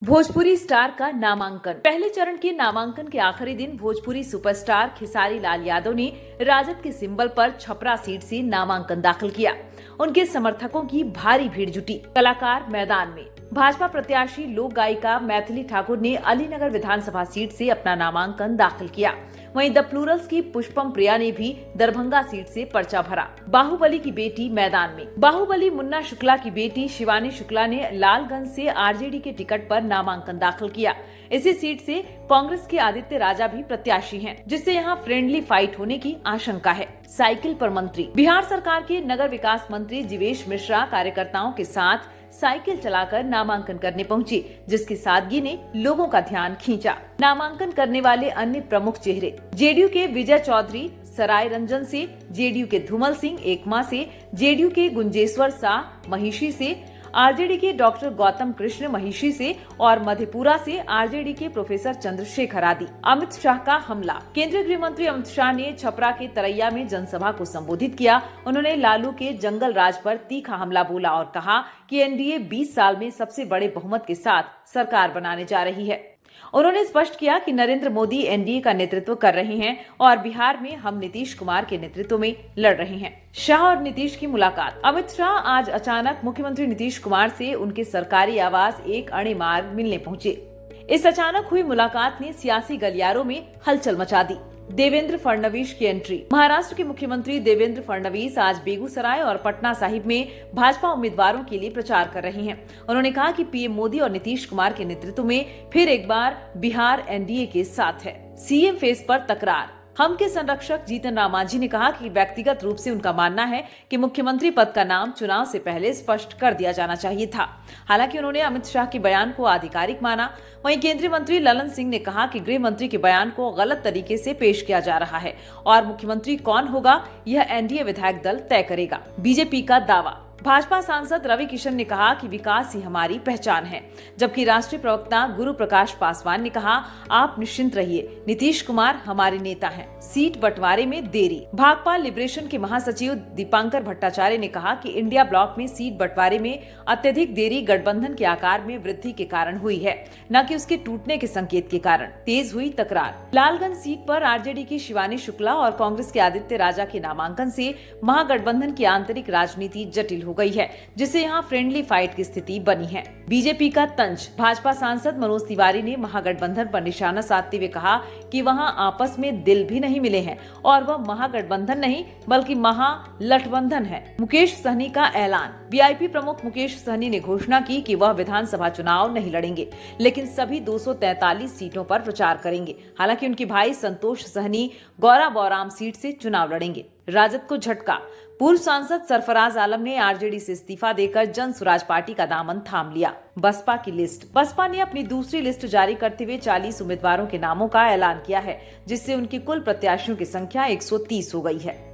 Bhojpuri star का नामांकन। पहले चरण के नामांकन के आखिरी दिन भोजपुरी सुपरस्टार खेसारी लाल यादव ने राजद के सिंबल पर छपरा सीट से नामांकन दाखिल किया। उनके समर्थकों की भारी भीड़ जुटी। कलाकार मैदान में। भाजपा प्रत्याशी लोक गायिका मैथिली ठाकुर ने अलीनगर विधानसभा सीट से अपना नामांकन दाखिल किया। वहीं द प्लूरल्स की पुष्पम प्रिया ने भी दरभंगा सीट से पर्चा भरा। बाहुबली की बेटी मैदान में। बाहुबली मुन्ना शुक्ला की बेटी शिवानी शुक्ला ने लालगंज से आरजेडी के टिकट पर नामांकन दाखिल किया। इसी सीट से कांग्रेस के आदित्य राजा भी प्रत्याशी हैं, जिससे यहां फ्रेंडली फाइट होने की आशंका है। साइकिल पर मंत्री। बिहार सरकार के नगर विकास मंत्री जीवेश मिश्रा कार्यकर्ताओं के साथ साइकिल चलाकर नामांकन करने पहुंचे, जिसकी सादगी ने लोगों का ध्यान खींचा। नामांकन करने वाले अन्य प्रमुख चेहरे जेडीयू के विजय चौधरी सराय रंजन से, जेडीयू के धूमल सिंह एकमा से, जेडीयू के गुंजेश्वर शाह महिषी से, आरजेडी के डॉक्टर गौतम कृष्ण महिषी से और मधेपुरा से आरजेडी के प्रोफेसर चंद्रशेखर आदि। अमित शाह का हमला। केंद्रीय गृह मंत्री अमित शाह ने छपरा के तरैया में जनसभा को संबोधित किया। उन्होंने लालू के जंगल राज पर तीखा हमला बोला और कहा कि एनडीए 20 साल में सबसे बड़े बहुमत के साथ सरकार बनाने जा रही है। उन्होंने स्पष्ट किया कि नरेंद्र मोदी एनडीए का नेतृत्व कर रहे हैं और बिहार में हम नीतीश कुमार के नेतृत्व में लड़ रहे हैं। शाह और नीतीश की मुलाकात। अमित शाह आज अचानक मुख्यमंत्री नीतीश कुमार से उनके सरकारी आवास एक अणे मार्ग मिलने पहुंचे। इस अचानक हुई मुलाकात ने सियासी गलियारों में हलचल मचा दी। देवेंद्र फडणवीस की एंट्री। महाराष्ट्र के मुख्यमंत्री देवेंद्र फडणवीस आज बेगूसराय और पटना साहिब में भाजपा उम्मीदवारों के लिए प्रचार कर रहे हैं। उन्होंने कहा कि पीएम मोदी और नीतीश कुमार के नेतृत्व में फिर एक बार बिहार एनडीए के साथ है। सीएम फेस पर तकरार। हम के संरक्षक जीतन राम मांझी ने कहा कि व्यक्तिगत रूप से उनका मानना है कि मुख्यमंत्री पद का नाम चुनाव से पहले स्पष्ट कर दिया जाना चाहिए था। हालांकि उन्होंने अमित शाह के बयान को आधिकारिक माना। वहीं केंद्रीय मंत्री ललन सिंह ने कहा कि गृह मंत्री के बयान को गलत तरीके से पेश किया जा रहा है और मुख्यमंत्री कौन होगा यह एनडीए विधायक दल तय करेगा। बीजेपी का दावा। भाजपा सांसद रवि किशन ने कहा कि विकास ही हमारी पहचान है, जबकि राष्ट्रीय प्रवक्ता गुरु प्रकाश पासवान ने कहा आप निश्चिंत रहिए, नीतीश कुमार हमारे नेता हैं। सीट बंटवारे में देरी। भाकपा लिबरेशन के महासचिव दीपांकर भट्टाचार्य ने कहा कि इंडिया ब्लॉक में सीट बंटवारे में अत्यधिक देरी गठबंधन के आकार में वृद्धि के कारण हुई है, न कि उसके टूटने के संकेत के कारण। तेज हुई तकरार। लालगंज सीट पर आरजेडी की शिवानी शुक्ला और कांग्रेस के आदित्य राजा के नामांकन से महागठबंधन की आंतरिक राजनीति जटिल हो गई है, जिससे यहां फ्रेंडली फाइट की स्थिति बनी है। बीजेपी का तंज। भाजपा सांसद मनोज तिवारी ने महागठबंधन पर निशाना साधते हुए कहा कि वहां आपस में दिल भी नहीं मिले हैं और वह महागठबंधन नहीं बल्कि महालठबंधन है। मुकेश सहनी का ऐलान। वीआईपी प्रमुख मुकेश सहनी ने घोषणा की कि वह विधानसभा चुनाव नहीं लड़ेंगे, लेकिन सभी 243 सीटों पर प्रचार करेंगे। हालांकि उनके भाई संतोष सहनी गौरा बौराम सीट से चुनाव लड़ेंगे। राजद को झटका। पूर्व सांसद सरफराज आलम ने आरजेडी से इस्तीफा देकर जन स्वराज पार्टी का दामन थाम लिया। बसपा की लिस्ट। बसपा ने अपनी दूसरी लिस्ट जारी करते हुए 40 उम्मीदवारों के नामों का ऐलान किया है, जिससे उनकी कुल प्रत्याशियों की संख्या 130 हो गई है।